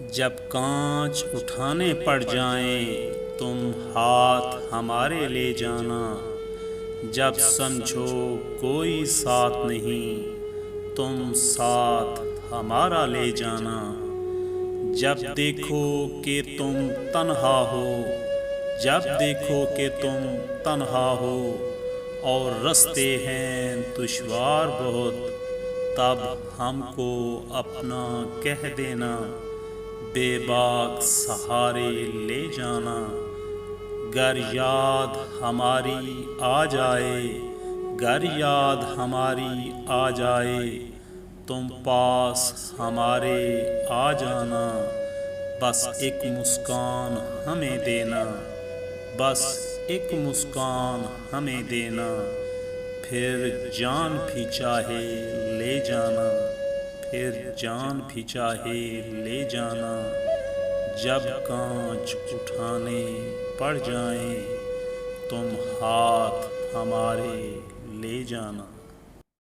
جب کانچ اٹھانے پڑ جائیں تم ہاتھ ہمارے لے جانا، جب سمجھو کوئی ساتھ نہیں تم ساتھ ہمارا لے جانا، جب دیکھو کہ تم تنہا ہو، جب دیکھو کہ تم تنہا ہو اور رستے ہیں دشوار بہت، تب ہم کو اپنا کہہ دینا، بے باک سہارے لے جانا۔ گر یاد ہماری آ جائے، گر یاد ہماری آ جائے، تم پاس ہمارے آ جانا، بس ایک مسکان ہمیں دینا، بس ایک مسکان ہمیں دینا، پھر جان بھی چاہے لے جانا، پھر جان بھی چاہے لے جانا، جب کانچ اٹھانے پڑ جائیں تم ہاتھ ہمارے لے جانا۔